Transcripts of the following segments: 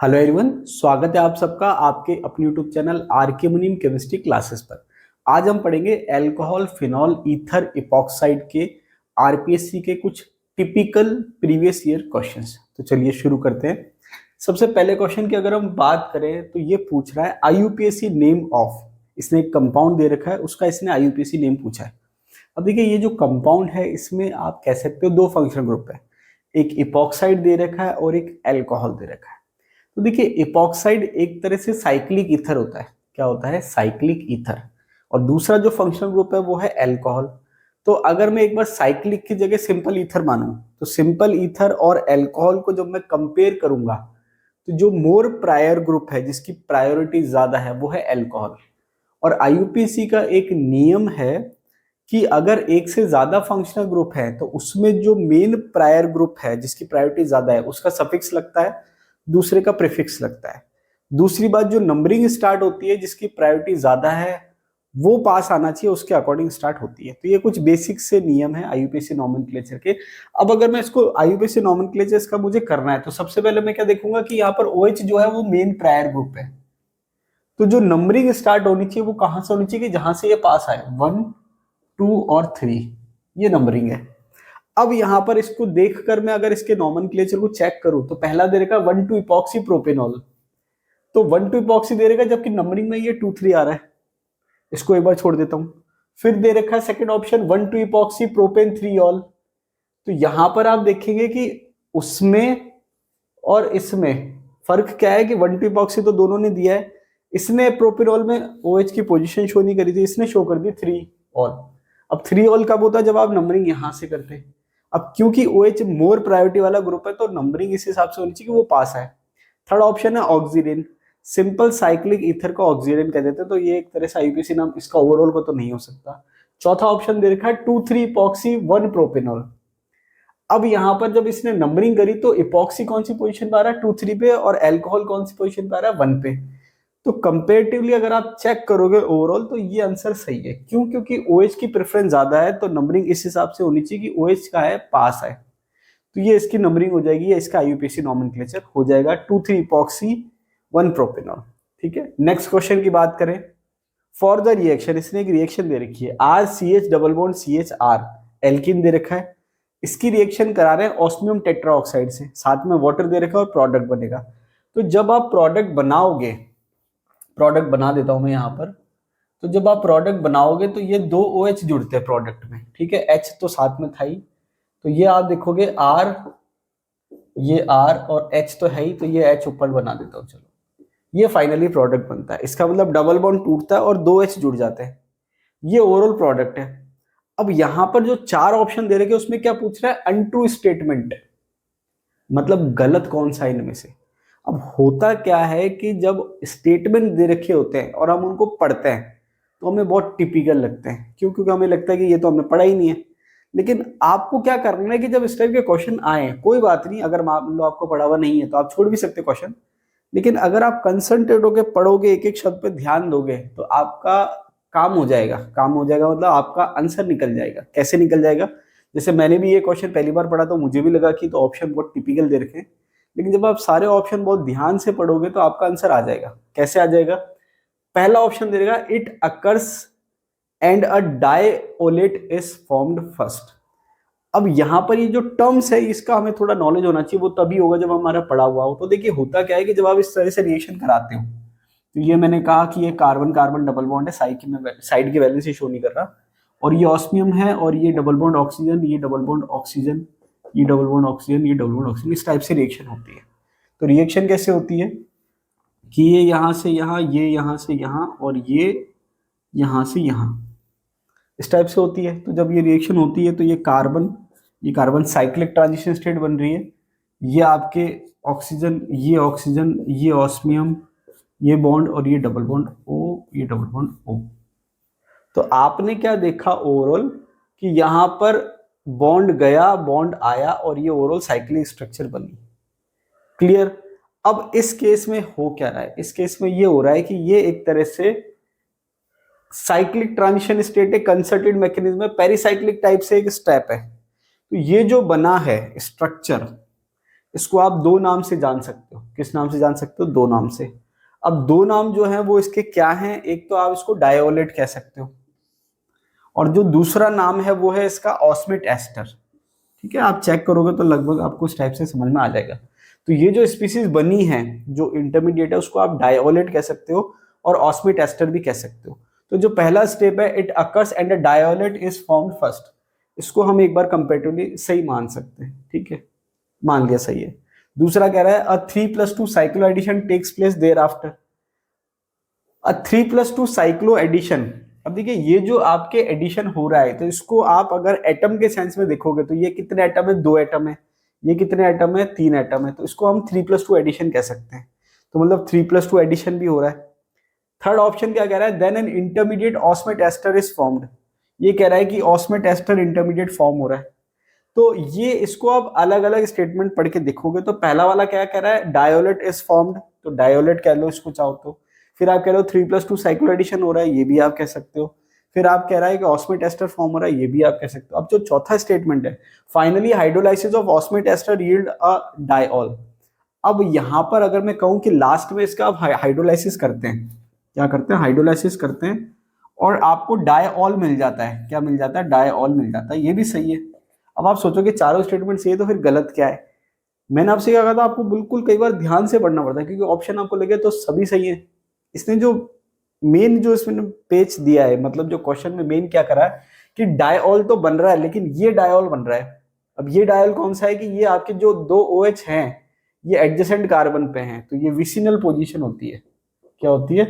Hello everyone, स्वागत है आप सबका आपके अपने यूट्यूब चैनल आर के मुनीम केमिस्ट्री क्लासेस पर। आज हम पढ़ेंगे अल्कोहल फिनॉल ईथर इपॉक्साइड के आरपीएससी के कुछ टिपिकल प्रीवियस ईयर क्वेश्चंस। तो चलिए शुरू करते हैं। सबसे पहले क्वेश्चन की अगर हम बात करें तो ये पूछ रहा है आईयूपीएसी नेम ऑफ। इसने एक कंपाउंड दे रखा है, उसका इसने आईयूपीएसी नेम पूछा है। अब देखिए, ये जो कंपाउंड है इसमें आप कह सकते हो दो फंक्शनल ग्रुप है, एक इपॉक्साइड दे रखा है और एक अल्कोहल दे रखा है। तो देखिए, इपॉक्साइड एक तरह से साइक्लिक ईथर होता है। क्या होता है? Cyclic ether. और दूसरा जो फंक्शनल ग्रुप है वो है अल्कोहल। तो अगर मैं एक बार साइक्लिक की जगह सिंपल ईथर मानूं तो सिंपल ईथर और अल्कोहल को जब मैं कंपेयर करूंगा तो जो मोर प्रायर ग्रुप है, जिसकी प्रायोरिटी ज्यादा है, वो है अल्कोहल। और आईयूपीएसी का एक नियम है कि अगर एक से ज्यादा फंक्शनल ग्रुप है तो उसमें जो मेन प्रायर ग्रुप है जिसकी प्रायोरिटी ज्यादा है उसका सफिक्स लगता है, दूसरे का प्रीफिक्स लगता है। दूसरी बात, जो नंबरिंग स्टार्ट होती है जिसकी प्रायोरिटी ज्यादा है वो पास आना चाहिए, उसके अकॉर्डिंग स्टार्ट होती है। तो ये कुछ बेसिक से नियम है आईयूपीएसी नॉमेनक्लेचर के। अब अगर मैं इसको आईयूपीएसी नॉमेनक्लेचर इसका मुझे करना है तो सबसे पहले मैं क्या देखूंगा कि यहाँ पर OH जो है वो मेन प्रायर ग्रुप है। तो जो नंबरिंग स्टार्ट होनी चाहिए वो कहां से होनी चाहिए कि जहां से ये पास आए, 1 2 और 3, ये नंबरिंग है। अब यहां पर इसको देखकर मैं अगर इसके नॉमेनक्लेचर को चेक करूं तो पहला दे रखा 1,2 इपॉक्सी प्रोपेनॉल। तो 1,2 इपॉक्सी दे रखा, जबकि नंबरिंग में ये 2,3 आ रहा है। इसको एक बार छोड़ देता हूं। फिर दे रखा है second option 1,2 epoxy propane 3 all. तो यहां पर आप देखेंगे कि उसमें और इसमें फर्क क्या है कि 1,2 इपॉक्सी तो दोनों ने दिया है। इसने प्रोपेनॉल में OH की पोजीशन शो नहीं करी थी, इसने शो कर दी 3 ऑल। अब 3 ऑल कब होता है? जब आप नंबरिंग यहां से करते हैं। अब क्योंकि OH मोर प्रायोरिटी वाला ग्रुप है तो नंबरिंग इस हिसाब से होनी चाहिए कि वो पास है। थर्ड ऑप्शन है ऑक्सीडेन। सिंपल साइक्लिक ईथर को ऑक्सीडेन कह देते हैं, तो ये एक तरह से आईयूपीएसी नाम इसका ओवरऑल को तो नहीं हो सकता। चौथा ऑप्शन दे रखा है 2,3 इपॉक्सी 1 प्रोपेनॉल। अब यहां पर जब इसने नंबरिंग करी तो इपॉक्सी कौन सी पोजीशन पे आ रहा है? 2,3 पे, और अल्कोहल कौन सी पोजीशन पे आ रहा है? 1 पे। तो कंपेरेटिवली अगर आप चेक करोगे ओवरऑल तो ये आंसर सही है। क्यों? क्योंकि OH की प्रेफरेंस ज्यादा है तो नंबरिंग इस हिसाब से होनी चाहिए कि OH का है, पास है। तो ये इसकी नंबरिंग हो जाएगी, या इसका आईयूपीएसी नॉमेनक्लेचर हो जाएगा 2,3 इपॉक्सी 1 प्रोपेनॉल। ठीक है, नेक्स्ट क्वेश्चन की बात करें। फॉर द रिएक्शन, इसने एक रिएक्शन दे रखी है RCH double bond CHR, alkene दे रखा है। इसकी रिएक्शन करा रहे हैं ऑस्मियम टेट्राऑक्साइड से, साथ में वाटर दे रखा है और प्रोडक्ट बनेगा। तो जब आप प्रोडक्ट बनाओगे, प्रोडक्ट बना देता हूं मैं यहाँ पर। तो जब आप प्रोडक्ट बनाओगे तो ये दो OH जुड़ते हैं प्रोडक्ट में, ठीक है। H तो साथ में था ही, तो ये आप देखोगे R, ये R और H तो है ही, तो ये H ऊपर बना देता हूँ। चलो, ये फाइनली प्रोडक्ट बनता है। इसका मतलब डबल बॉन्ड टूटता है और दो H जुड़ जाते हैं। ये ओवरऑल प्रोडक्ट है। अब यहां पर जो चार ऑप्शन दे रखे उसमें क्या पूछ रहा है? अनट्रू स्टेटमेंट, मतलब गलत कौन सा इनमें से। अब होता क्या है कि जब स्टेटमेंट दे रखे होते हैं और हम उनको पढ़ते हैं तो हमें बहुत टिपिकल लगते हैं। क्यों? क्योंकि हमें लगता है कि ये तो हमने पढ़ा ही नहीं है। लेकिन आपको क्या करना है कि जब इस टाइप के क्वेश्चन आए, कोई बात नहीं, अगर मान लो आपको पढ़ा हुआ नहीं है तो आप छोड़ भी सकते क्वेश्चन। लेकिन अगर आप कंसंट्रेट होकर पढ़ोगे, एक एक शब्द पे ध्यान दोगे, तो आपका काम हो जाएगा। काम हो जाएगा मतलब आपका आंसर निकल जाएगा। कैसे निकल जाएगा? जैसे मैंने भी ये क्वेश्चन पहली बार पढ़ा तो मुझे भी लगा कि तो ऑप्शन बहुत टिपिकल दे रखे हैं, लेकिन जब आप सारे ऑप्शन बहुत ध्यान से पढ़ोगे तो आपका आंसर आ जाएगा। कैसे आ जाएगा? पहला ऑप्शन दे देगा it occurs and a diolate is formed first. अब यहां पर ये जो टर्म्स है इसका हमें थोड़ा नॉलेज होना चाहिए, वो तभी होगा जब हमारा पढ़ा हुआ हो। तो देखिए, होता क्या है कि जब आप इस तरह से रिएक्शन कराते हो, तो ये मैंने कहा कि ये कार्बन कार्बन डबल बॉन्ड है, साइड की वैलेंस से शो नहीं कर रहा, और ये ऑस्मियम है, और ये डबल बॉन्ड ऑक्सीजन, ये डबल बॉन्ड ऑक्सीजन, ये डबल बॉन्ड ऑक्सीजन, ये डबल बॉन्ड ऑक्सीजन। इस टाइप से रिएक्शन होती है। तो रिएक्शन कैसे होती है कि ये यहां से यहां, ये यहां से यहां, और ये यहां से यहां, इस टाइप से होती है। तो जब ये रिएक्शन होती है तो ये कार्बन साइक्लिक ट्रांजिशन स्टेट बन रही है। ये आपके ऑक्सीजन, ये ऑस्मियम, ये बॉन्ड, और ये डबल बॉन्ड O, ये डबल बॉन्ड O। तो आपने क्या देखा ओवरऑल कि यहां पर बॉन्ड गया, बॉन्ड आया, और ये ओवरऑल साइक्लिक स्ट्रक्चर बनी। क्लियर? अब इस केस में हो क्या रहा है? इस केस में ये हो रहा है कि ये एक तरह से साइक्लिक ट्रांजिशन स्टेट है, कंसर्टेड मैकेनिज्म है, पेरिसाइक्लिक टाइप से एक स्टेप है। तो ये जो बना है स्ट्रक्चर, इसको आप दो नाम से जान सकते हो। किस नाम से जान सकते हो? दो नाम से। अब दो नाम जो है वो इसके क्या हैं? एक तो आप इसको डायोलेट कह सकते हो, और जो दूसरा नाम है वो है इसका ऑस्मिट एस्टर। ठीक है, आप चेक करोगे तो लगभग आपको इस टाइप से समझ में आ जाएगा। तो ये जो स्पीसीज बनी है जो इंटरमीडिएट है उसको आप डायोलेट कह सकते हो और ऑस्मिट एस्टर भी कह सकते हो। तो जो पहला स्टेप है, it occurs and a diolate is formed first, इसको हम एक बार कंपेरेटिवली सही मान सकते हैं। ठीक है, मान लिया सही है। दूसरा कह रहा है a 3+2 cycloaddition takes place thereafter. A 3+2 cycloaddition, अब देखिए ये जो आपके एडिशन हो रहा है तो इसको आप अगर एटम के सेंस में देखोगे तो ये कितने एटम है? दो एटम है। ये कितने एटम है? तीन एटम है। तो इसको हम 3+2 एडिशन कह सकते हैं। तो मतलब 3+2 एडिशन भी हो रहा है। थर्ड ऑप्शन क्या कह रहा है? Then an intermediate osmate ester is formed. ये कह रहा है कि ऑस्मेट एस्टर इंटरमीडिएट फॉर्म हो रहा है। तो ये इसको आप अलग अलग स्टेटमेंट पढ़ के देखोगे तो पहला वाला क्या कह रहा है? डायोलेट इज फॉर्म्ड, तो डायोलेट कह लो इसको चाहो तो। फिर आप कह रहे हो 3+2 साइक्लो एडिशन हो रहा है, ये भी आप कह सकते हो। फिर आप कह रहा है कि ऑस्मेट एस्टर फॉर्म हो रहा है, ये भी आप कह सकते हो। अब जो चौथा स्टेटमेंट है, finally hydrolysis of osmate ester yield a diol. अब यहां पर अगर मैं कहूं कि लास्ट में इसका आप हाइड्रोलाइसिस करते हैं, क्या करते हैं? हाइड्रोलाइसिस करते हैं और आपको डायऑल मिल जाता है। क्या मिल जाता है? डायऑल मिल जाता है। ये भी सही है। अब आप सोचोगे चारों स्टेटमेंट सही है तो फिर गलत क्या है? मैंने आपसे क्या कहा था, आपको बिल्कुल कई बार ध्यान से पढ़ना पड़ता है क्योंकि ऑप्शन आपको लगे तो सभी सही है। इसने जो मेन जो इसमें पेज दिया है, मतलब जो क्वेश्चन में मेन क्या करा है कि डायऑल तो बन रहा है लेकिन ये डायऑल बन रहा है। अब ये डायऑल कौन सा है कि ये आपके जो दो OH हैं ये एडजेसेंट कार्बन पे हैं, तो ये विसिनल पोजीशन होती है। क्या होती है?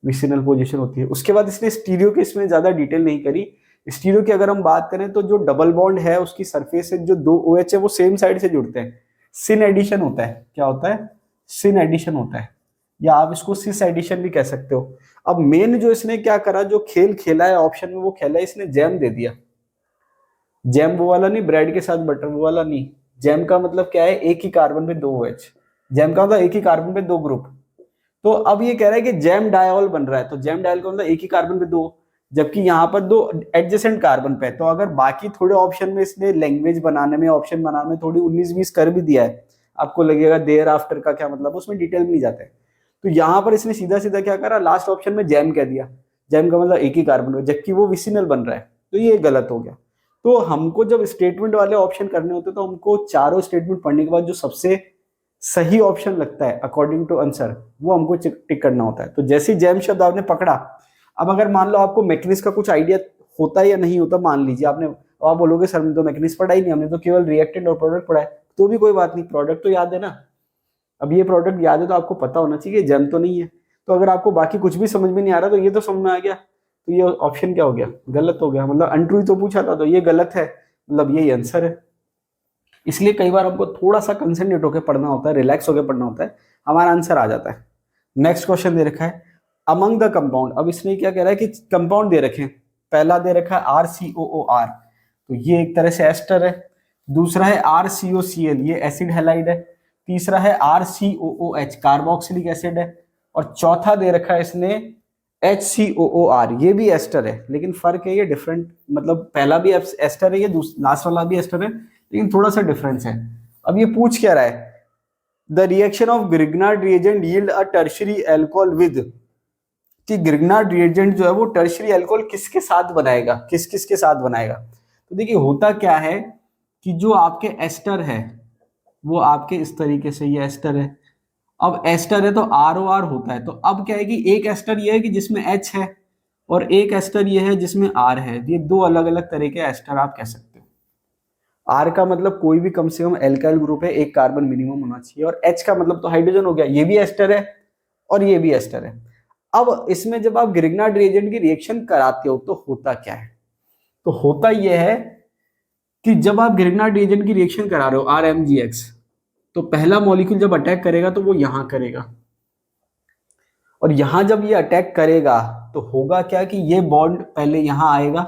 विसिनल पोजीशन होती है। उसके बाद इसने स्टीरियो की इसमें ज्यादा डिटेल नहीं करी। स्टीरियो की अगर हम बात करें तो जो डबल बॉन्ड है उसकी सरफेस से जो दो OH है वो सेम साइड से जुड़ते हैं। सिन एडिशन होता है। क्या होता है? सिन एडिशन होता है, या आप इसको सिस एडिशन भी कह सकते हो। अब मेन जो इसने क्या करा, जो खेल खेला है ऑप्शन में, वो खेला है इसने जैम दे दिया। जैम वो वाला नहीं, ब्रेड के साथ बटर वो वाला नहीं। जैम का मतलब क्या है? एक ही कार्बन पे दो OH। जैम का मतलब एक ही कार्बन पे दो ग्रुप। तो अब ये कह रहा है कि जैम डायऑल बन रहा है, तो जैम डायऑल का मतलब एक ही कार्बन पे दो, जबकि यहाँ पर दो एडजेसेंट कार्बन पे है। तो अगर बाकी थोड़े ऑप्शन में इसने लैंग्वेज बनाने में, ऑप्शन बनाने में थोड़ी 19-20 कर भी दिया है, आपको लगेगा देयर आफ्टर का क्या मतलब, उसमें डिटेल में नहीं जाते। तो यहाँ पर इसने सीधा सीधा क्या करा, लास्ट ऑप्शन में जैम कह दिया। जैम का मतलब एक ही कार्बन पे, जबकि वो विसिनल बन रहा है, तो ये गलत हो गया। तो हमको जब स्टेटमेंट वाले ऑप्शन करने होते तो हमको चारों स्टेटमेंट पढ़ने के बाद जो सबसे सही ऑप्शन लगता है अकॉर्डिंग टू आंसर वो हमको टिक करना होता है। तो जैसे जैम शब्द आपने पकड़ा, अब अगर मान लो आपको मैकेनिक्स का कुछ आइडिया होता है या नहीं होता, मान लीजिए आपने, आप बोलोगे सर हमने तो मैकेनिक्स पढ़ा ही नहीं, हमने तो केवल रिएक्टेंट और प्रोडक्ट पढ़ा है। तो भी कोई बात नहीं, प्रोडक्ट तो याद है ना। अब ये प्रोडक्ट याद है तो आपको पता होना चाहिए जैम तो नहीं है। तो अगर आपको बाकी कुछ भी समझ में नहीं आ रहा तो ये तो समझ में आ गया, तो ये ऑप्शन क्या हो गया? गलत हो गया। मतलब अनट्रू तो पूछा था तो ये गलत है, मतलब यही आंसर है। इसलिए कई बार हमको थोड़ा सा कंसंट्रेट होकर पढ़ना होता है, रिलैक्स होकर पढ़ना होता है, हमारा आंसर आ जाता है। नेक्स्ट क्वेश्चन दे रखा है अमंग द कंपाउंड। अब इसने क्या कह रहा है कि कंपाउंड दे रखे हैं। पहला दे रखा है RCOOR, तो ये एक तरह से एस्टर है। दूसरा है RCOCl, ये एसिड हैलाइड है। तीसरा है RCOOH, कार्बोक्सिलिक एसिड है। और चौथा दे रखा है इसने HCOOR, ये भी एस्टर है, लेकिन फर्क है ये डिफरेंट, मतलब पहला भी एस्टर है, ये लास्ट वाला भी एस्टर है, लेकिन थोड़ा सा डिफरेंस है। अब ये पूछ क्या रहा है, the reaction of Grignard reagent yield a tertiary alcohol with, कि ग्रिग्नार्ड रिएजेंट जो है वो टर्शियरी अल्कोहल किसके साथ बनाएगा, किस किस के साथ बनाएगा। तो देखिए होता क्या है कि जो आपके एस्टर है वो आपके इस तरीके से, ये एस्टर है। अब एस्टर है तो ROR होता है। तो अब क्या है कि एक एस्टर ये है कि जिसमें H है और एक एस्टर ये है जिसमें R है। ये दो अलग अलग तरह के एस्टर आप कह सकते हो। R का मतलब कोई भी कम से कम एल्काइल ग्रुप है, एक कार्बन मिनिमम होना चाहिए। और H का मतलब तो हाइड्रोजन हो गया, ये भी एस्टर है और ये भी एस्टर है। अब इसमें जब आप ग्रिग्नार्ड रिएजेंट की रिएक्शन कराते हो तो होता क्या है, तो होता यह है कि जब आप ग्रिग्नार्ड रिएजेंट की रिएक्शन करा रहे हो RMgX, तो पहला मॉलिक्यूल जब अटैक करेगा तो वो यहां करेगा, और यहां जब ये अटैक करेगा तो होगा क्या कि ये बॉन्ड पहले यहां आएगा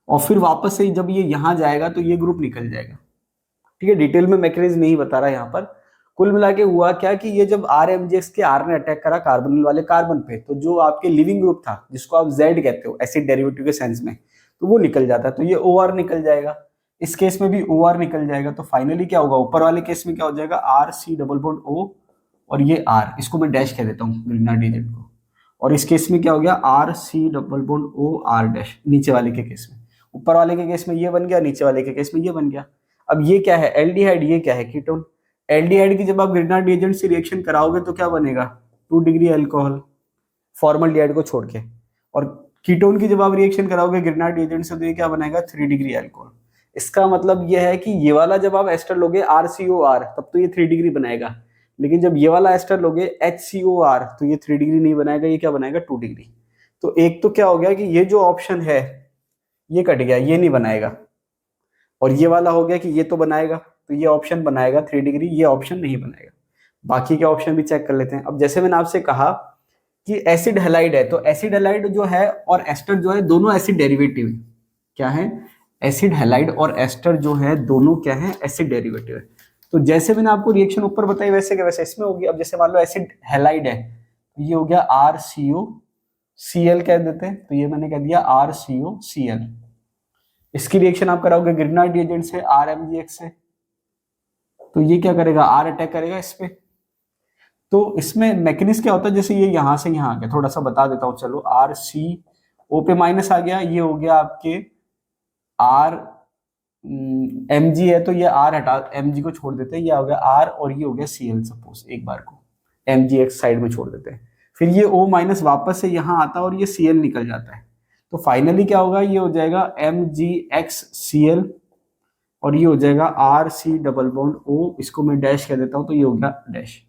और फिर वापस से जब ये यहां जाएगा तो ये ग्रुप निकल जाएगा। ठीक है, डिटेल में मैकेनिज्म नहीं बता रहा यहाँ पर। कुल मिला के हुआ क्या कि ये जब RMgX के R ने अटैक करा कार्बोनिल वाले कार्बन पे, तो जो आपके लिविंग ग्रुप था जिसको आप Z कहते हो एसिड डेरिवेटिव के सेंस में, तो वो निकल जाता है, तो ये OR निकल जाएगा। इस केस में भी ओ आर निकल जाएगा, तो फाइनली क्या होगा, ऊपर वाले केस में क्या हो जाएगा, R C double bond O और ये आर, इसको मैं डैश कह देता हूँ ग्रिग्नार्ड एजेंट को। और इस केस में क्या हो गया, R C double bond O R dash, नीचे वाले के केस में। ऊपर वाले के केस में ये बन गया, नीचे वाले के केस में ये बन गया। अब ये क्या है, एल्डिहाइड, ये क्या है, कीटोन। एल्डिहाइड की जब आप ग्रिग्नार्ड एजेंट से रिएक्शन कराओगे तो क्या बनेगा, 2 डिग्री अल्कोहल, फॉर्मल्डिहाइड को छोड़ के। और कीटोन की जब आप रिएक्शन कराओगे ग्रिग्नार्ड एजेंट से तो ये क्या बनाएगा, 3 डिग्री अल्कोहल। इसका मतलब ये है कि ये वाला जब आप एस्टर लोगे RCOR तब तो ये 3 डिग्री बनाएगा, लेकिन जब ये वाला एस्टर लोगे HCOR तो ये 3 डिग्री नहीं बनाएगा, ये क्या बनाएगा, 2 डिग्री। तो एक तो क्या हो गया कि ये जो ऑप्शन है ये कट गया, ये नहीं बनाएगा। और ये वाला हो गया कि ये तो बनाएगा, तो ये ऑप्शन बनाएगा 3 डिग्री, ये ऑप्शन नहीं बनाएगा। बाकी के ऑप्शन भी चेक कर लेते हैं। अब जैसे मैंने आपसे कहा कि एसिड हैलाइड है, तो एसिड हैलाइड जो है और एस्टर जो है दोनों एसिड डेरिवेटिव है। क्या है, एसिड हैलाइड और एस्टर जो है दोनों क्या है, एसिड डेरिवेटिव है। तो जैसे मैंने आपको रिएक्शन ऊपर बताई वैसे के वैसे इसमें होगी। अब जैसे मान लो एसिड हैलाइड है तो ये हो गया RCOCl कह देते हैं, तो ये मैंने कह दिया RCOCl। इसकी रिएक्शन आप कराओगे ग्रिग्नार्ड रिएजेंट से RMgX से, तो ये क्या करेगा, R अटैक करेगा इस पे। तो इसमें मैकेनिज्म क्या होता है, जैसे ये यहां से यहां आ गया, थोड़ा सा बता देता हूं चलो। RCO पे माइनस आ गया, ये हो गया आपके R Mg है तो ये R हटा, Mg को छोड़ देते हैं, ये हो गया R और ये हो गया Cl सपोज, एक बार को MgX साइड में छोड़ देते हैं। फिर ये O माइनस वापस से यहाँ आता है और ये Cl निकल जाता है। तो फाइनली क्या होगा, ये हो जाएगा MgXCl और ये हो जाएगा RC डबल बॉन्ड O, इसको मैं डैश कह देता हूँ, तो ये हो गया डैश।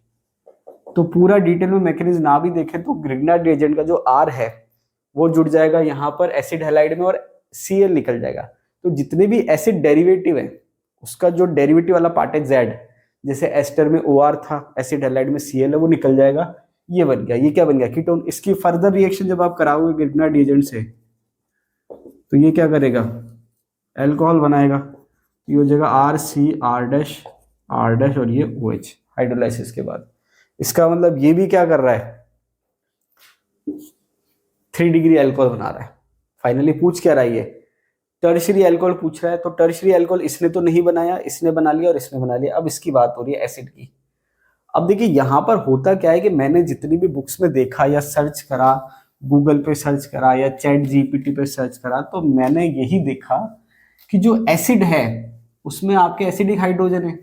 तो पूरा डिटेल में मैकेनिज्म ना भी देखें तो ग्रिग्नार्ड रिएजेंट का जो R है वो जुड़ जाएगा यहाँ पर एसिड हैलाइड में और Cl निकल जाएगा। तो जितने भी एसिड डेरिवेटिव है उसका जो डेरिवेटिव वाला पार्ट है Z, जैसे एस्टर में OR था, एसिड हैलाइड में Cl है, वो निकल जाएगा, ये बन गया। ये क्या बन गया, कीटोन। इसकी फर्दर रिएक्शन जब आप कराओगे ग्रिग्नार्ड रिएजेंट से तो ये क्या करेगा, अल्कोहल बनाएगा, ये हो जाएगा RCR' और ये OH हाइड्रोलाइसिस के बाद। इसका मतलब ये भी क्या कर रहा है, 3 डिग्री अल्कोहल बना रहा है। फाइनली पूछ क्या रहा है, ये टर्शियरी अल्कोहल पूछ रहा है। तो टर्शियरी अल्कोहल इसने तो नहीं बनाया, इसने बना लिया और इसने बना लिया। अब इसकी बात हो रही है एसिड की। अब देखिए यहाँ पर होता क्या है कि मैंने जितनी भी बुक्स में देखा या सर्च करा, गूगल पे सर्च करा या ChatGPT पे सर्च करा, तो मैंने यही देखा कि जो एसिड है उसमें आपके एसिडिक हाइड्रोजन है।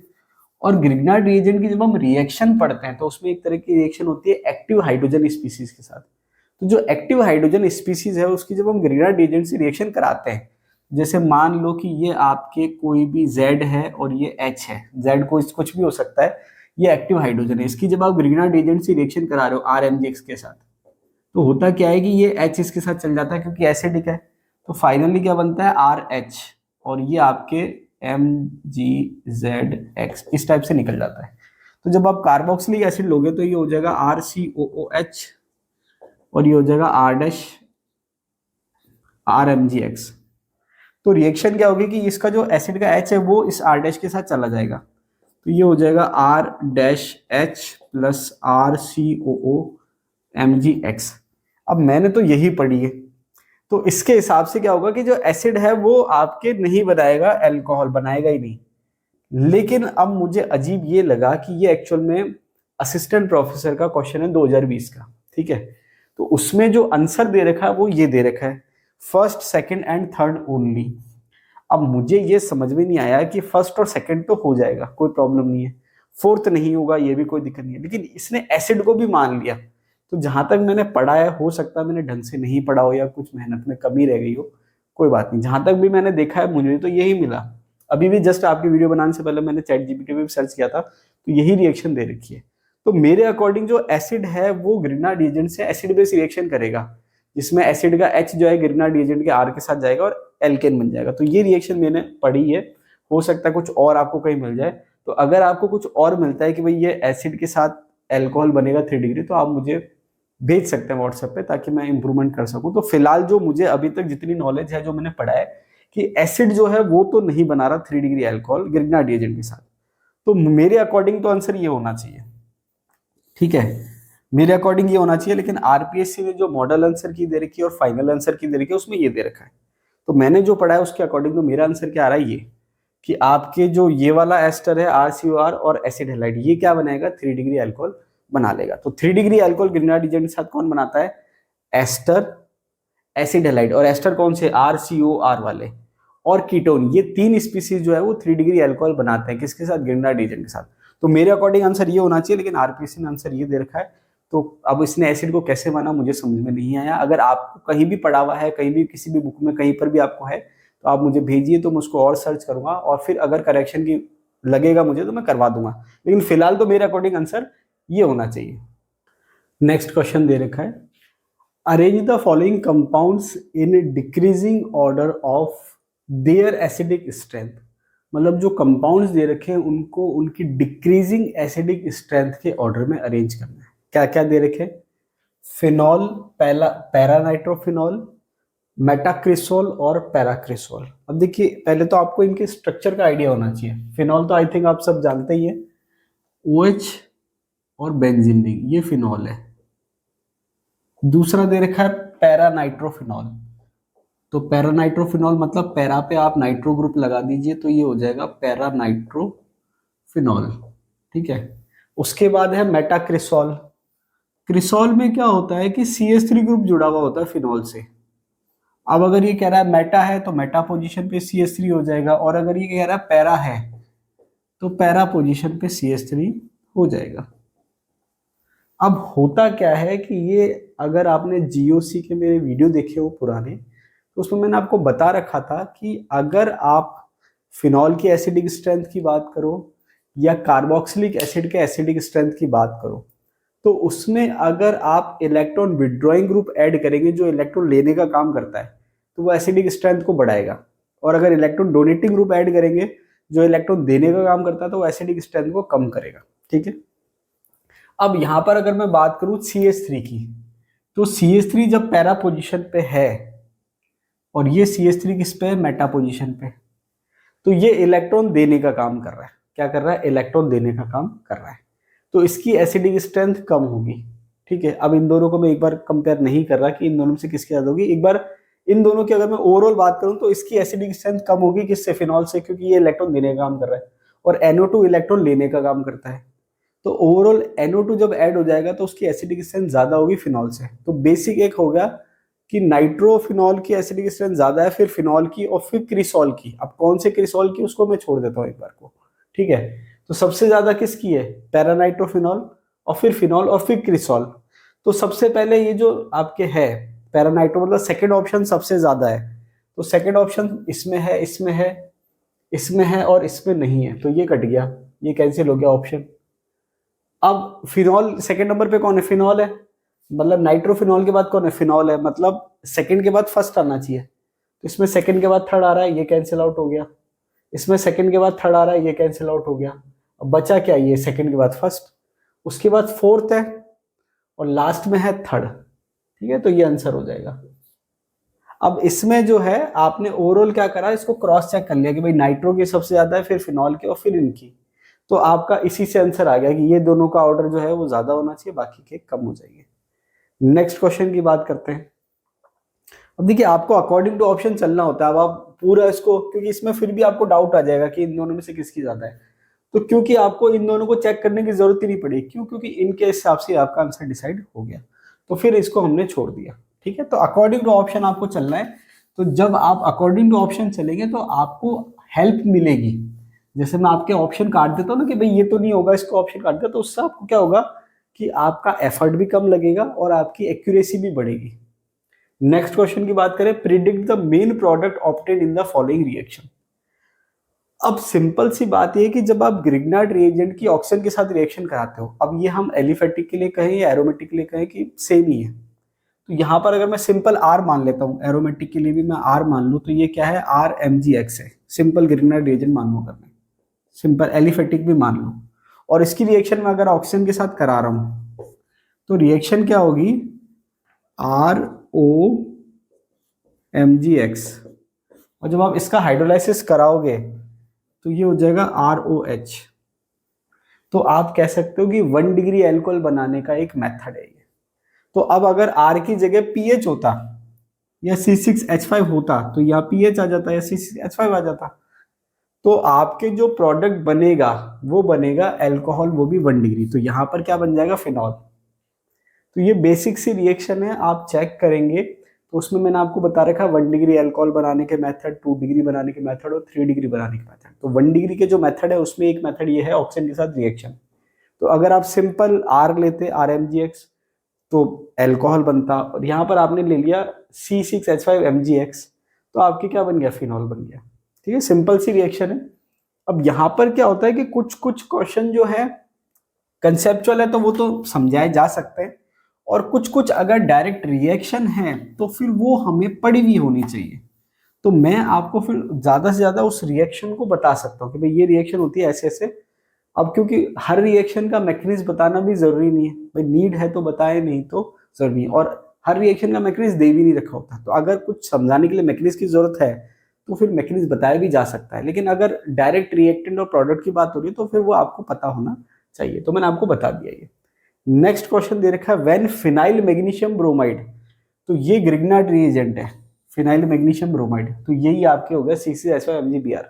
और ग्रिग्नार्ड रिएजेंट की जब हम रिएक्शन पढ़ते हैं तो उसमें एक तरह की रिएक्शन होती है एक्टिव हाइड्रोजन स्पीसीज के साथ। तो जो एक्टिव हाइड्रोजन स्पीसीज है उसकी जब हम ग्रिग्नार्ड रिएजेंट से रिएक्शन कराते हैं, जैसे मान लो कि ये आपके कोई भी Z है और ये H है, Z को कुछ भी हो सकता है, ये एक्टिव हाइड्रोजन है। इसकी जब आप ग्रिग्नार्ड रिएजेंट से रिएक्शन करा रहे हो RMgX के साथ, तो होता क्या है कि ये H इसके साथ चल जाता है क्योंकि एसिडिक है। तो फाइनली क्या बनता है, RH और ये आपके MgZX इस टाइप से निकल जाता है। तो जब आप कार्बोक्सिलिक एसिड लोगे तो ये हो जाएगा RCOOH और ये हो जाएगा RMgX। तो रिएक्शन क्या होगी कि इसका जो एसिड का H है वो इस R' के साथ चला जाएगा, तो ये हो जाएगा R' प्लस RCOOMgX। अब मैंने तो यही पढ़ी है, तो इसके हिसाब से क्या होगा कि जो एसिड है वो आपके नहीं बनाएगा अल्कोहल, बनाएगा ही नहीं। लेकिन अब मुझे अजीब ये लगा कि ये एक्चुअल में असिस्टेंट प्रोफेसर का क्वेश्चन है 2020 का, ठीक है। तो उसमें जो आंसर दे रखा है वो ये दे रखा है, first second and third only. अब मुझे ये समझ में नहीं आया कि फर्स्ट और सेकंड तो हो जाएगा, कोई प्रॉब्लम नहीं है, फोर्थ नहीं होगा, ये भी कोई दिक्कत नहीं है, लेकिन इसने एसिड को भी मान लिया। तो जहां तक मैंने पढ़ा है, हो सकता है मैंने ढंग से नहीं पढ़ा हो या कुछ मेहनत में कमी रह गई हो, कोई बात नहीं। जहां तक भी मैंने देखा है मुझे तो यही मिला। अभी भी जस्ट आपकी वीडियो बनाने से पहले मैंने ChatGPT पे भी सर्च किया था, तो यही रिएक्शन दे रखी है। तो मेरे अकॉर्डिंग जो एसिड है वो ग्रिग्नार्ड रिएजेंट से एसिड बेस रिएक्शन करेगा, जिसमें एसिड का H जो है ग्रिग्नार्ड रिएजेंट के R के साथ जाएगा और एल्केन बन जाएगा। तो ये रिएक्शन मैंने पढ़ी है, हो सकता है कुछ और आपको कहीं मिल जाए। तो अगर आपको कुछ और मिलता है कि भाई ये एसिड के साथ अल्कोहल बनेगा 3 डिग्री, तो आप मुझे भेज सकते हैं व्हाट्सएप पे, ताकि मैं इंप्रूवमेंट कर सकूं। तो फिलहाल जो मुझे अभी तक जितनी नॉलेज है, जो मैंने पढ़ा है कि एसिड जो है वो तो नहीं बना रहा 3 डिग्री अल्कोहल ग्रिग्नार्ड रिएजेंट के साथ। तो मेरे अकॉर्डिंग तो आंसर ये होना चाहिए, ठीक है, मेरे अकॉर्डिंग ये होना चाहिए। लेकिन आरपीएससी ने जो मॉडल आंसर की दे रखी है और फाइनल आंसर की दे रखी है उसमें ये दे रखा है। तो मैंने जो पढ़ा है उसके अकॉर्डिंग तो मेरा आंसर क्या आ रहा है, ये कि आपके जो ये वाला एस्टर है RCOR और एसिड हैलाइड, ये क्या बनाएगा, 3 डिग्री अल्कोहल बना लेगा। तो 3 डिग्री अल्कोहल ग्रिग्नार्ड रीजेंट के साथ कौन बनाता है, एस्टर, एसिड हैलाइड, और एस्टर कौन से, RCOR वाले, और कीटोन, ये 3 स्पीसीज जो है वो 3 डिग्री अल्कोहल बनाते हैं, किसके साथ, ग्रिग्नार्ड रीजेंट के साथ। तो मेरे अकॉर्डिंग आंसर ये होना चाहिए, लेकिन आरपीसी ने आंसर ये दे रखा है। तो अब इसने एसिड को कैसे माना मुझे समझ में नहीं आया। अगर आपको कहीं भी पढ़ा हुआ है, कहीं भी किसी भी बुक में कहीं पर भी आपको है, तो आप मुझे भेजिए, तो मैं उसको और सर्च करूंगा, और फिर अगर करेक्शन की लगेगा मुझे तो मैं करवा दूंगा, लेकिन फिलहाल तो मेरे अकॉर्डिंग आंसर ये होना चाहिए। नेक्स्ट क्वेश्चन दे रखा है, arrange the following compounds in decreasing order of their acidic strength. मतलब जो कंपाउंड्स दे रखे हैं उनको उनकी डिक्रीजिंग एसिडिक स्ट्रेंथ के ऑर्डर में अरेंज करना है। क्या क्या दे रखे, फिनॉल, पैरानाइट्रोफिनॉल, मेटाक्रिसोल और पैराक्रिसोल। अब देखिए पहले तो आपको इनके स्ट्रक्चर का आइडिया होना चाहिए। फिनॉल तो आई थिंक आप सब जानते ही है, OH और बेंजीन रिंग, ये फिनॉल है। दूसरा दे रखा है पैरानाइट्रोफिनॉल। तो पैरानाइट्रोफिनॉल मतलब पैरा पे आप नाइट्रो ग्रुप लगा दीजिए तो ये हो जाएगा पैरानाइट्रोफिनॉल, ठीक है। उसके बाद है मेटाक्रिसोल। क्रिसोल में क्या होता है कि CH3 ग्रुप जुड़ा हुआ होता है फिनॉल से। अब अगर ये कह रहा है मेटा है तो मेटा पोजीशन पे CH3 हो जाएगा, और अगर ये कह रहा है पैरा है तो पैरा पोजीशन पे CH3 हो जाएगा। अब होता क्या है कि ये, अगर आपने GOC के मेरे वीडियो देखे हो पुराने, तो उसमें मैंने आपको बता रखा था कि अगर आप फिनॉल की एसिडिक स्ट्रेंथ की बात करो या कार्बोक्सिलिक एसिड के एसिडिक स्ट्रेंथ की बात करो, तो उसमें अगर आप इलेक्ट्रॉन विड्रॉइंग ग्रुप ऐड करेंगे जो इलेक्ट्रॉन लेने का काम करता है, तो वो एसिडिक स्ट्रेंथ को बढ़ाएगा, और अगर इलेक्ट्रॉन डोनेटिंग ग्रुप ऐड करेंगे जो इलेक्ट्रॉन देने का काम करता है, तो वो एसिडिक स्ट्रेंथ को कम करेगा, ठीक है। अब यहां पर अगर मैं बात करूं CH3 की, तो CH3 जब पैरा पोजीशन पे है और ये CH3 किस पे है, मेटा पोजीशन पे, तो ये इलेक्ट्रॉन देने का काम कर रहा है। क्या कर रहा है, इलेक्ट्रॉन देने का काम कर रहा है, तो इसकी एसिडिक स्ट्रेंथ कम होगी, ठीक है। अब इन दोनों को मैं एक बार कंपेयर नहीं कर रहा कि इन दोनों में से किसकी ज्यादा होगी, एक बार इन दोनों की अगर मैं ओवरऑल बात करूं तो इसकी एसिडिक स्ट्रेंथ कम होगी, किससे, फिनॉल से, क्योंकि ये इलेक्ट्रॉन देने का काम कर रहा है और NO2 इलेक्ट्रॉन लेने का काम करता है। तो ओवरऑल NO2 जब ऐड हो जाएगा तो उसकी एसिडिक स्ट्रेंथ ज्यादा होगी फिनॉल से। तो बेसिक एक हो गया कि नाइट्रोफिनॉल की एसिडिक स्ट्रेंथ ज्यादा है, फिर फिनॉल की, और फिर क्रिसॉल की। अब कौन से क्रिसॉल की उसको मैं छोड़ देता हूँ एक बार को, ठीक है। तो सबसे ज्यादा किसकी है, पैरानाइट्रोफिनॉल, और फिर फिनॉल, और फिर क्रिसॉल। तो सबसे पहले ये जो आपके है पैरानाइट्रो, मतलब सेकेंड ऑप्शन सबसे ज्यादा है, तो सेकेंड ऑप्शन इसमें है, इसमें है, इसमें है और इसमें नहीं है, तो ये कट गया, ये कैंसिल हो गया ऑप्शन। अब फिनॉल सेकंड नंबर पे कौन है, फिनॉल है, मतलब नाइट्रोफिनॉल के बाद कौन है, फिनॉल है, मतलब सेकंड के बाद फर्स्ट आना चाहिए। तो इसमें सेकंड के बाद थर्ड आ रहा है, ये कैंसिल आउट हो गया। इसमें सेकंड के बाद थर्ड आ रहा है, ये कैंसिल आउट हो गया। अब बचा क्या, ये सेकंड के बाद फर्स्ट, उसके बाद फोर्थ है, और लास्ट में है थर्ड, ठीक है। तो ये आंसर हो जाएगा। अब इसमें जो है आपने ओवरऑल क्या करा, इसको क्रॉस चेक कर लिया कि भाई नाइट्रो की सबसे ज्यादा है, फिर फिनॉल की, और फिर इनकी। तो आपका इसी से आंसर आ गया कि ये दोनों का ऑर्डर जो है वो ज्यादा होना चाहिए, बाकी के कम हो जाएंगे। नेक्स्ट क्वेश्चन की बात करते हैं। अब देखिए आपको अकॉर्डिंग टू ऑप्शन चलना होता है। अब आप पूरा इसको, क्योंकि इसमें फिर भी आपको डाउट आ जाएगा कि इन दोनों में से किसकी ज्यादा है, तो क्योंकि आपको इन दोनों को चेक करने की जरूरत ही नहीं पड़ी, क्यों, क्योंकि इनके हिसाब से आपका आंसर डिसाइड हो गया, तो फिर इसको हमने छोड़ दिया, ठीक है। तो अकॉर्डिंग टू ऑप्शन आपको चलना है। तो जब आप अकॉर्डिंग टू ऑप्शन चलेंगे तो आपको हेल्प मिलेगी। जैसे मैं आपके ऑप्शन काट देता हूँ ना कि भाई ये तो नहीं होगा, इसको ऑप्शन काट दिया, तो उससे आपको क्या होगा कि आपका एफर्ट भी कम लगेगा और आपकी एक्यूरेसी भी बढ़ेगी। नेक्स्ट क्वेश्चन की बात करें, predict the main product obtained in the following reaction. अब सिंपल सी बात यह है कि जब आप ग्रिग्नार्ड रिएजेंट की ऑक्सीजन के साथ रिएक्शन कराते हो, अब ये हम एलिफेटिक के लिए कहें या एरोमेटिक के लिए कहें कि सेम ही है, तो यहां पर अगर मैं सिंपल आर मान लेता हूं, एरोमेटिक के लिए भी मैं आर मान लूं, तो ये क्या है, RMgX है। सिंपल ग्रिग्नार्ड रिएजेंट मान लो, अगर मैं सिंपल एलिफेटिक भी मान लूं, और इसकी रिएक्शन में अगर ऑक्सीजन के साथ करा रहा हूं, तो रिएक्शन क्या होगी, ROMgX, और जब आप इसका हाइड्रोलाइसिस कराओगे तो ये हो जाएगा ROH। तो आप कह सकते हो कि 1 डिग्री एल्कोहल बनाने का एक मेथड है ये। तो अब अगर R की जगह pH होता या C6H5 होता, तो यहाँ pH आ जाता या C6H5 आ जाता। तो आपके जो प्रोडक्ट बनेगा वो बनेगा अल्कोहल, वो भी 1 डिग्री। तो यहाँ पर क्या बन जाएगा, फिनॉल। तो ये बेसिक सी रिएक्शन है, आप चेक करेंगे तो उसमें मैंने आपको बता रखा है 1 डिग्री अल्कोहल बनाने के मेथड, 2 डिग्री बनाने के मेथड और 3 डिग्री बनाने के मेथड। तो 1 डिग्री के जो मेथड है उसमें एक मेथड ये है ऑक्सीजन के साथ रिएक्शन। तो अगर आप सिंपल आर लेते, RMgX, तो अल्कोहल बनता, और यहाँ पर आपने ले लिया C6H5MgX, तो आपके क्या बन गया, फिनॉल बन गया। ठीक है, सिंपल सी रिएक्शन है। अब यहाँ पर क्या होता है कि कुछ कुछ क्वेश्चन जो है कंसेप्चुअल है तो वो तो समझाए जा सकते हैं, और कुछ कुछ अगर डायरेक्ट रिएक्शन है तो फिर वो हमें पड़ी हुई होनी चाहिए। तो मैं आपको फिर ज्यादा से ज्यादा उस रिएक्शन को बता सकता हूँ कि भाई ये रिएक्शन होती है ऐसे ऐसे। अब क्योंकि हर रिएक्शन का मैकेनिज्म बताना भी जरूरी नहीं है, भाई नीड है तो बताए, नहीं तो जरूरी नहीं, और हर रिएक्शन का मैकेनिज्म दे भी नहीं रखा होता। तो अगर कुछ समझाने के लिए मैकेनिज्म की जरूरत है तो फिर मैकेनिज्म बताया भी जा सकता है, लेकिन अगर डायरेक्ट रिएक्टेंट और प्रोडक्ट की बात हो रही है तो फिर वो आपको पता होना चाहिए। तो मैंने आपको बता दिया ये। नेक्स्ट क्वेश्चन दे रखा है व्हेन फिनाइल मैग्नीशियम ब्रोमाइड, तो ये ग्रिग्नार्ड रिएजेंट है, फिनाइल मैग्नीशियम ब्रोमाइड, तो यही आपके हो गया C6H5MgBr,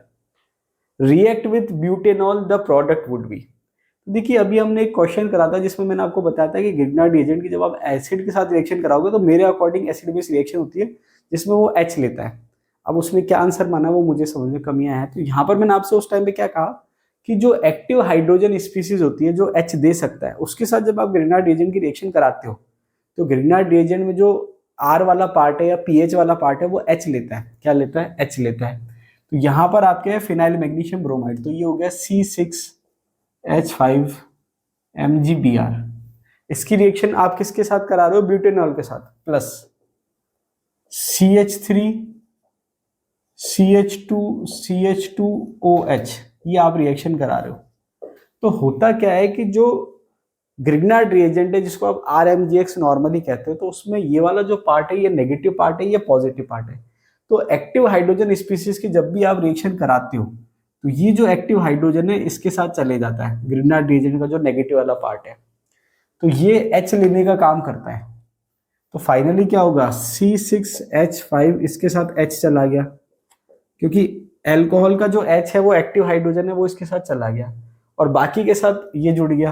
react with butanol the product would be. देखिए अभी हमने एक क्वेश्चन करा था जिसमें मैंने आपको बताया था कि ग्रिग्नार्ड रिएजेंट की जब आप एसिड के साथ रिएक्शन कराओगे तो मेरे अकॉर्डिंग एसिड बेस रिएक्शन होती है जिसमें वो H लेता है। अब उसमें क्या आंसर माना वो मुझे समझ में कमियां हैं। तो यहाँ पर मैंने आपसे उस टाइम पे क्या कहा कि जो एक्टिव हाइड्रोजन स्पीसीज होती है जो H दे सकता है, उसके साथ जब आप ग्रिग्नार्ड रिएजेंट की रिएक्शन कराते हो तो ग्रिग्नार्ड रिएजेंट में जो R वाला पार्ट है या पीएच वाला पार्ट है वो H लेता है। क्या लेता है, H लेता है। तो यहाँ पर आपके है फिनाइल मैग्नीशियम ब्रोमाइड, तो ये हो गया C6H5MgBr। इसकी रिएक्शन आप किसके साथ करा रहे हो, ब्यूटेनॉल के साथ, प्लस CH3 CH2 CH2OH, ये आप रिएक्शन करा रहे हो। तो होता क्या है कि जो ग्रिग्नार्ड रिएजेंट है जिसको आप RMgX नॉर्मली कहते हो, तो उसमें ये वाला जो पार्ट है ये नेगेटिव पार्ट है, ये पॉजिटिव पार्ट है। तो एक्टिव हाइड्रोजन स्पीसीज की जब भी आप रिएक्शन कराते हो तो ये जो एक्टिव हाइड्रोजन है इसके साथ चले जाता है, ग्रिग्नार्ड रिएजेंट का जो नेगेटिव वाला पार्ट है, तो ये H लेने का काम करता है। तो फाइनली क्या होगा, C6H5 इसके साथ H चला गया, क्योंकि एल्कोहल का जो H है वो एक्टिव हाइड्रोजन है, वो इसके साथ चला गया और बाकी के साथ ये जुड़ गया।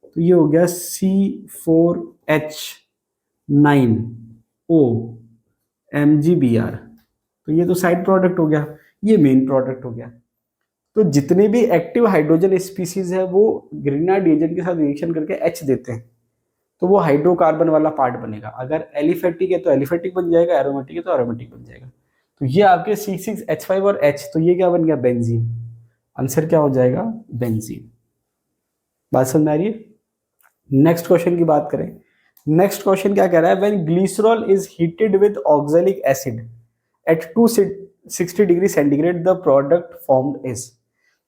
तो ये हो गया C4H9OMgBr। तो ये तो साइड प्रोडक्ट हो गया, ये मेन प्रोडक्ट हो गया। तो जितने भी एक्टिव हाइड्रोजन स्पीसीज है वो ग्रिग्नार्ड रिएजेंट के साथ रिएक्शन करके H देते हैं, तो वो हाइड्रोकार्बन वाला पार्ट बनेगा। अगर एलिफेटिक है तो एलिफेटिक बन जाएगा, एरोमेटिक है तो एरोमेटिक बन जाएगा। तो ये आपके C6H5 और H, तो ये क्या बन गया, बेंजीन। आंसर क्या हो जाएगा, बेंजीन। बात समझ में आ रही है। नेक्स्ट क्वेश्चन की बात करें। नेक्स्ट क्वेश्चन क्या कह रहा है, when glycerol is heated with oxalic acid at 260 degree centigrade the product formed is.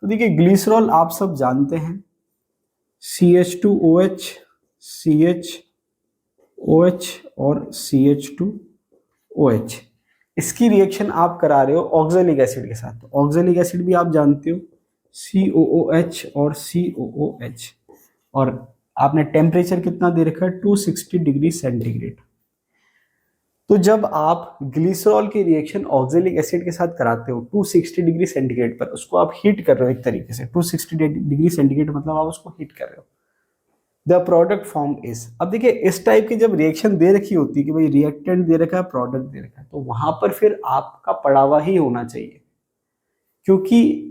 तो देखिए ग्लिसरॉल आप सब जानते हैं, CH2OH CHOH और CH2OH, इसकी रिएक्शन आप करा रहे हो ऑक्सैलिक एसिड के साथ। तो ऑक्सैलिक एसिड भी आप जानते हो, COOH और COOH, और आपने टेम्परेचर कितना दे रखा है, 260 डिग्री सेंटीग्रेड। तो जब आप ग्लिसरॉल की रिएक्शन ऑक्सैलिक एसिड के साथ कराते हो 260 डिग्री सेंटीग्रेड पर, उसको आप हीट कर रहे हो एक तरीके से, 260 डिग्री सेंटीग्रेड मतलब आप उसको हीट कर रहे हो, द प्रोडक्ट फॉर्म इज। अब देखिए इस टाइप की जब रिएक्शन दे रखी होती है कि भाई रिएक्टेंट दे रखा है, प्रोडक्ट दे रखा है, तो वहां पर फिर आपका पढ़ावा ही होना चाहिए, क्योंकि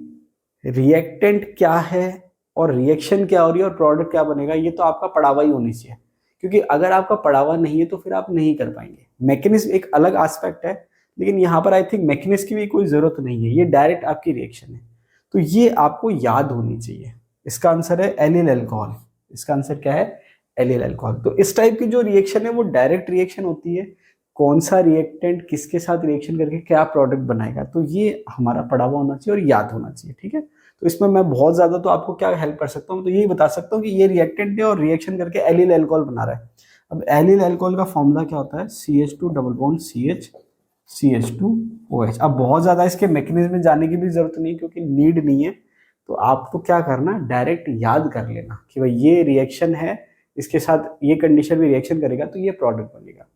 रिएक्टेंट क्या है और रिएक्शन क्या हो रही है और प्रोडक्ट क्या बनेगा, ये तो आपका पढ़ावा ही होनी चाहिए। क्योंकि अगर आपका पढ़ावा नहीं है तो फिर आप नहीं कर पाएंगे। मैकेनिज्म एक अलग एस्पेक्ट है, लेकिन यहाँ पर आई थिंक मैकेनिज्म की भी कोई जरूरत नहीं है, ये डायरेक्ट आपकी रिएक्शन है, तो ये आपको याद होनी चाहिए। इसका आंसर है एलिल अल्कोहल। इसका आंसर क्या है, एलिल अल्कोहल। तो इस टाइप की जो रिएक्शन है वो डायरेक्ट रिएक्शन होती है, कौन सा रिएक्टेंट किसके साथ रिएक्शन करके क्या प्रोडक्ट बनाएगा, तो ये हमारा पढ़ा हुआ होना चाहिए और याद होना चाहिए। ठीक है, तो इसमें मैं बहुत ज्यादा तो आपको क्या हेल्प कर सकता हूँ, तो यही बता सकता हूँ कि ये रिएक्टेंट है और रिएक्शन करके एलिल अल्कोहल बना रहा है। अब एलिल अल्कोहल का फॉर्मूला क्या होता है, CH2 double bond CH CH2OH। अब बहुत ज्यादा इसके मैकेनिज्म में जाने की भी जरूरत नहीं, क्योंकि नीड नहीं है। तो आपको क्या करना, डायरेक्ट याद कर लेना कि भाई ये रिएक्शन है, इसके साथ ये कंडीशन में रिएक्शन करेगा तो ये प्रोडक्ट बनेगा।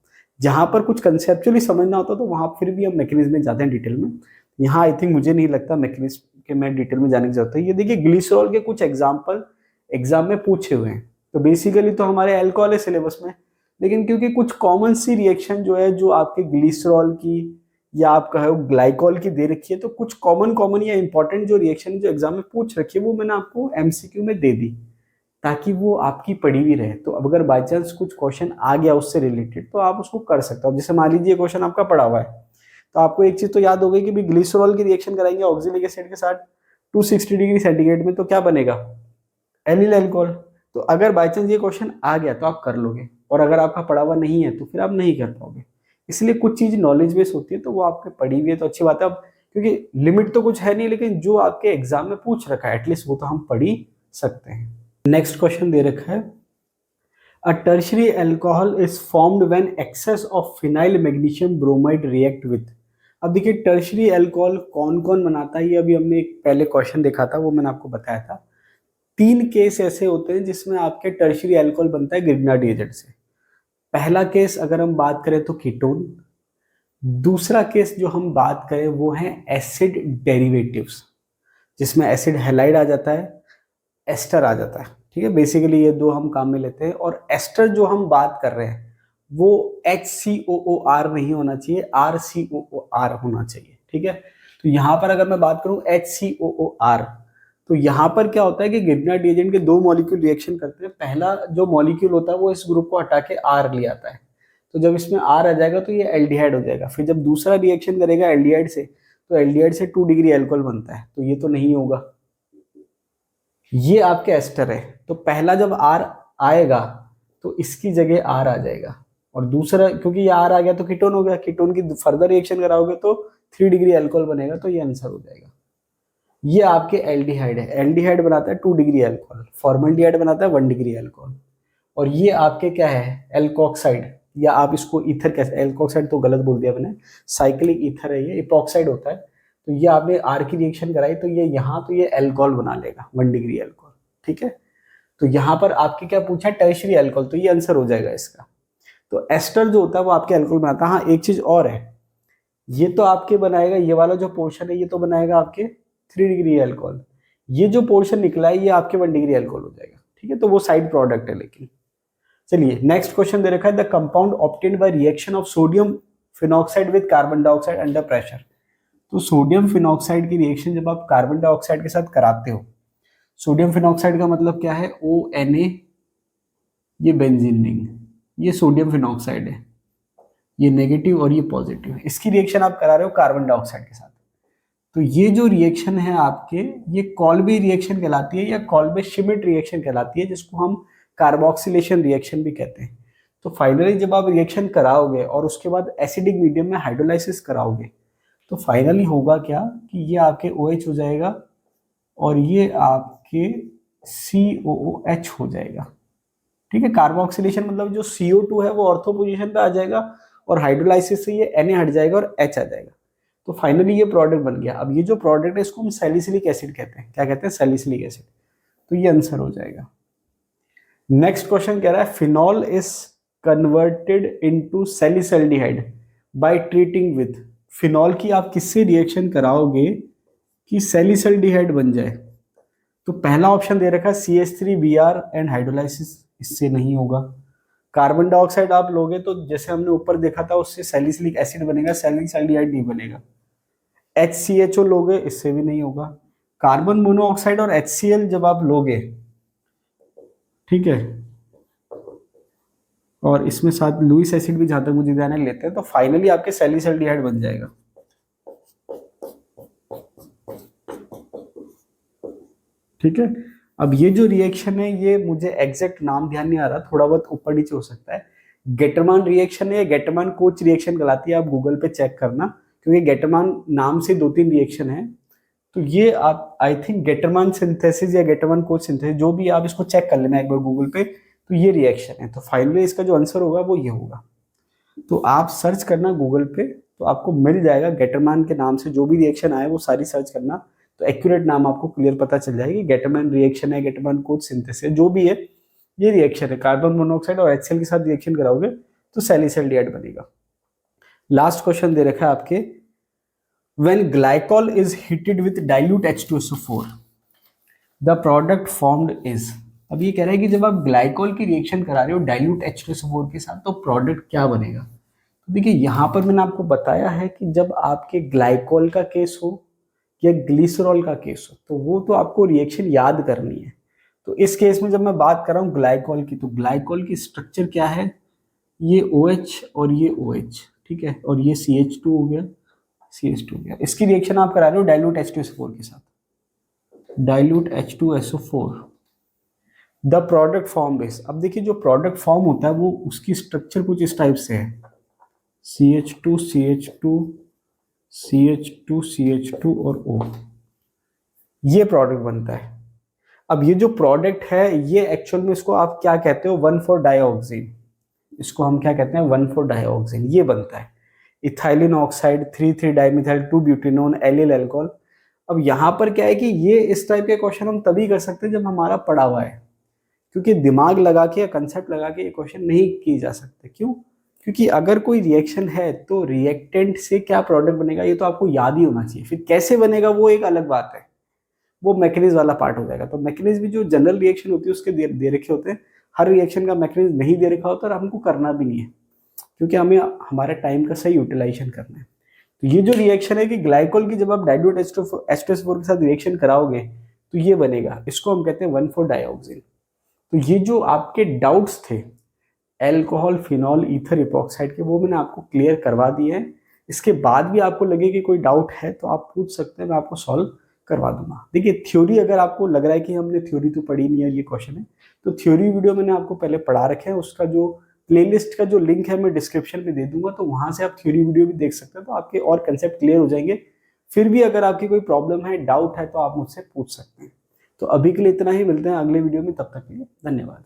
जहां पर कुछ कंसेप्चुअली समझना होता तो वहां फिर भी हम मैकेनिज्म में जाते हैं डिटेल में। यहाँ आई थिंक मुझे नहीं लगता मैकेनिज्म के मैं डिटेल में जाने की जरूरत है। ये देखिए ग्लिसरॉल के कुछ एग्जाम्पल एग्जाम में पूछे हुए हैं। तो बेसिकली तो हमारे अल्कोहल है सिलेबस में, लेकिन क्योंकि कुछ कॉमन सी रिएक्शन जो है जो आपके ग्लिसरॉल की या आप कहो ग्लाइकॉल की दे रखी है, तो कुछ कॉमन या इंपॉर्टेंट जो रिएक्शन जो एग्जाम में पूछ रखी है वो मैंने आपको एमसीक्यू में दे दी, ताकि वो आपकी पड़ी हुई रहे। तो अब अगर बाई चांस कुछ क्वेश्चन आ गया उससे रिलेटेड तो आप उसको कर सकते हो। जैसे मान लीजिए क्वेश्चन आपका पड़ा हुआ है, तो आपको एक चीज तो याद हो गई कि भी ग्लिसरॉल की रिएक्शन कराएंगे ऑक्सिलिक एसिड के साथ 260 डिग्री सेंटीग्रेड में, तो क्या बनेगा, एलिल अल्कोहल। तो अगर बाई चांस ये क्वेश्चन आ गया तो आप कर लोगे, और अगर आपका पड़ा हुआ नहीं है तो फिर आप नहीं कर पाओगे। इसलिए कुछ चीज नॉलेज बेस होती है तो वो आपके पड़ी हुई है तो अच्छी बात है। अब क्योंकि लिमिट तो कुछ है नहीं, लेकिन जो आपके एग्जाम में पूछ रखा है एटलीस्ट वो तो हम पढ़ ही सकते हैं। नेक्स्ट क्वेश्चन दे रखा है, a tertiary alcohol is formed when excess of phenyl magnesium bromide react with. अब देखिए टर्शियरी अल्कोहल कौन कौन बनाता है, ये अभी हमने एक पहले क्वेश्चन देखा था, वो मैंने आपको बताया था। 3 केस ऐसे होते हैं जिसमें आपके टर्शियरी अल्कोहल बनता है ग्रिग्नार्ड एजेंट से। पहला केस अगर हम बात करें तो कीटोन, दूसरा केस जो हम बात करें वो है एसिड डेरिवेटिव्स, जिसमें एसिड हैलाइड आ जाता है, एस्टर आ जाता है। ठीक है, बेसिकली ये दो हम काम में लेते हैं। और एस्टर जो हम बात कर रहे हैं वो HCOOR नहीं होना चाहिए, RCOOR होना चाहिए। ठीक है, तो यहां पर अगर मैं बात करूं HCOOR, तो यहां पर क्या होता है कि ग्रिग्नार्ड एजेंट के दो मॉलिक्यूल रिएक्शन करते हैं। पहला जो मॉलिक्यूल होता है वो इस ग्रुप को हटा के R ले आता है, तो जब इसमें R आ जाएगा तो ये एल्डिहाइड हो जाएगा। फिर जब दूसरा रिएक्शन करेगा एल्डिहाइड से, तो एल्डिहाइड से 2 डिग्री अल्कोहल बनता है, तो ये तो नहीं होगा, ये आपके एस्टर है। तो पहला जब R आएगा तो इसकी जगह R आ जाएगा, और दूसरा क्योंकि ये R आ गया तो कीटोन हो गया, कीटोन की फर्दर रिएक्शन कराओगे तो 3 डिग्री अल्कोहल बनेगा, तो ये आंसर हो जाएगा। ये आपके एल्डिहाइड है, एल्डिहाइड बनाता है 2 डिग्री अल्कोहल, फॉर्मल्डिहाइड बनाता है 1 डिग्री अल्कोहल। और ये आपके क्या है, एल्कोक्साइड, या आप इसको ईथर कैसे, एल्कोक्साइड तो गलत बोल दिया मैंने, साइक्लिक ईथर है, ये इपॉक्साइड होता है। तो ये आपने आर की रिएक्शन कराई तो ये यहाँ तो ये अल्कोहल बना लेगा 1 डिग्री अल्कोहल। ठीक है, तो यहाँ पर आपके क्या पूछा है, टर्शियरी अल्कोहल, तो ये आंसर हो जाएगा इसका। तो एस्टर जो होता है वो आपके अल्कोहल बनाता है। हाँ एक चीज और है, ये तो आपके बनाएगा, ये वाला जो पोर्शन है ये तो बनाएगा आपके 3 डिग्री अल्कोहल, ये जो पोर्शन निकला है ये आपके 1 डिग्री अल्कोहल हो जाएगा। ठीक है, तो वो साइड प्रोडक्ट है। लेकिन चलिए नेक्स्ट क्वेश्चन दे रखा है, the compound obtained by reaction of sodium phenoxide with carbon dioxide under pressure. तो सोडियम फिनॉक्साइड की रिएक्शन जब आप कार्बन डाइऑक्साइड के साथ कराते हो, सोडियम फिनॉक्साइड का मतलब क्या है, ONA, ये बेंजीन रिंग, ये सोडियम फिनॉक्साइड है, ये नेगेटिव और ये पॉजिटिव। इसकी रिएक्शन आप करा रहे हो कार्बन डाइऑक्साइड के साथ, तो ये जो रिएक्शन है आपके, ये कॉल्बे रिएक्शन कहलाती है या कॉल्बे श्मिट रिएक्शन कहलाती है, जिसको हम कार्बोक्सिलेशन रिएक्शन भी कहते हैं। तो फाइनली जब आप रिएक्शन कराओगे और उसके बाद एसिडिक मीडियम में हाइड्रोलाइसिस कराओगे, तो फाइनली होगा क्या कि ये आपके OH हो जाएगा और ये आपके COOH हो जाएगा। ठीक है, कार्बोक्सिलेशन मतलब जो CO2 है वो ऑर्थो पोजीशन पे आ जाएगा और हाइड्रोलाइसिस से ये Na हट जाएगा और H आ जाएगा। तो फाइनली ये प्रोडक्ट बन गया। अब ये जो प्रोडक्ट है इसको हम सैलिसिलिक एसिड कहते हैं। क्या कहते हैं, सैलिसिलिक एसिड। तो ये आंसर हो जाएगा। नेक्स्ट क्वेश्चन कह रहा है, phenol is converted into salicylaldehyde by treating with. Phenol की आप किससे रिएक्शन कराओगे कि सैलिसल्डिहाइड बन जाए। तो पहला ऑप्शन दे रखा है CH3Br एंड हाइड्रोलाइसिस, इससे नहीं होगा। कार्बन डाइऑक्साइड आप लोगे तो जैसे हमने ऊपर देखा था उससे सैलिसिलिक एसिड बनेगा, सैलिसल्डिहाइड नहीं बनेगा। HCHO लोगे, इससे भी नहीं होगा। कार्बन मोनोऑक्साइड और HCl जब आप लोगे, ठीक है, और इसमें साथ लुइस एसिड भी जहां तक मुझे ध्यान है लेते हैं, तो फाइनली आपके सैलिसल्डिहाइड बन जाएगा। ठीक है, अब ये जो रिएक्शन है ये मुझे एग्जैक्ट नाम ध्यान नहीं आ रहा, थोड़ा बहुत ऊपर नीचे हो सकता है। गेटरमान रिएक्शन है, गेटरमान कोच रिएक्शन कहलाती है, आप गूगल पे चेक करना, क्योंकि गेटरमान नाम से 2-3 रिएक्शन है। तो ये आप आई थिंक गेटरमान सिंथेसिस या गेटरमान कोच सिंथेसिस, जो भी, आप इसको चेक कर लेना एक बार गूगल पे। तो ये रिएक्शन है, तो फाइनली इसका जो आंसर होगा वो ये होगा। तो आप सर्च करना गूगल पे, तो आपको मिल जाएगा गेटरमान के नाम से जो भी रिएक्शन आए वो सारी सर्च करना, तो एक्यूरेट नाम आपको क्लियर पता चल जाएगी। गेटरमान रिएक्शन है, गेटरमान कोच सिंथेसिस जो भी है, ये रिएक्शन है। कार्बन मोनोऑक्साइड और HCl के साथ रिएक्शन कराओगे तो सैलिसल्डिहाइड बनेगा। लास्ट क्वेश्चन दे रखा है आपके, when glycol is heated with dilute H2SO4 the product formed is. अब ये कह रहा है कि जब आप ग्लाइकॉल की रिएक्शन करा रहे हो डाइल्यूट H2SO4 के साथ तो प्रोडक्ट क्या बनेगा। तो देखिए यहाँ पर मैंने आपको बताया है कि जब आपके ग्लाइकॉल का केस हो या ग्लिसरॉल का केस हो तो वो तो आपको रिएक्शन याद करनी है। तो इस केस में जब मैं बात कर रहा हूँ ग्लाइकॉल की, तो ग्लाइकॉल की स्ट्रक्चर क्या है, ये OH और ये OH, ठीक है, और ये CH2 हो गया, CH2 हो गया। इसकी रिएक्शन आप करा रहे हो डाइल्यूट H2SO4 के साथ, dilute H2SO4, the product form is. अब देखिए जो प्रोडक्ट फॉर्म होता है वो उसकी स्ट्रक्चर कुछ इस टाइप से है, CH2 CH2 CH2 CH2 और O, ये प्रोडक्ट बनता है। अब ये जो प्रोडक्ट है ये एक्चुअल में इसको आप क्या कहते हो, 1,4-डाइऑक्सिन, इसको हम क्या कहते हैं 1,4-डाइऑक्सिन, ये बनता है। इथाइलिन ऑक्साइड 3,3-डाइमिथाइल 2-ब्यूटेनोन एलिल अल्कोहल। अब यहाँ पर क्या है कि ये इस टाइप के क्वेश्चन हम तभी कर सकते हैं जब हमारा पढ़ा हुआ है, क्योंकि दिमाग लगा के या कंसेप्ट लगा के ये क्वेश्चन नहीं किए जा सकते। क्यों? क्योंकि अगर कोई रिएक्शन है तो रिएक्टेंट से क्या प्रोडक्ट बनेगा ये तो आपको याद ही होना चाहिए, फिर कैसे बनेगा वो एक अलग बात है, वो मैकेनिज्म वाला पार्ट हो जाएगा। तो मैकेनिज्म भी जो जनरल रिएक्शन होती है उसके दे रखे होते हैं, हर रिएक्शन का मैकेनिज्म नहीं दे रखा होता और हमको करना भी नहीं है, क्योंकि हमें हमारे टाइम का सही यूटिलाइजेशन करना है। तो ये जो रिएक्शन है कि ग्लाइकोल की जब आप डाइल्यूट H2SO4 के साथ रिएक्शन कराओगे तो ये बनेगा, इसको हम कहते हैं 1,4-डाइऑक्सिन। तो ये जो आपके डाउट्स थे अल्कोहल फिनॉल ईथर इपॉक्साइड के, वो मैंने आपको क्लियर करवा दिए हैं। इसके बाद भी आपको लगे कि कोई डाउट है तो आप पूछ सकते हैं, मैं आपको सॉल्व करवा दूंगा। देखिए थ्योरी अगर आपको लग रहा है कि हमने थ्योरी तो पढ़ी नहीं है, ये क्वेश्चन है, तो थ्योरी वीडियो मैंने आपको पहले पढ़ा रखे हैं, उसका जो प्लेलिस्ट का जो लिंक है मैं डिस्क्रिप्शन में दे दूंगा, तो वहां से आप थ्योरी वीडियो भी देख सकते हैं, तो आपके और कंसेप्ट क्लियर हो जाएंगे। फिर भी अगर आपकी कोई प्रॉब्लम है, डाउट है, तो आप मुझसे पूछ सकते हैं। तो अभी के लिए इतना ही, मिलते हैं अगले वीडियो में, तब तक के लिए धन्यवाद।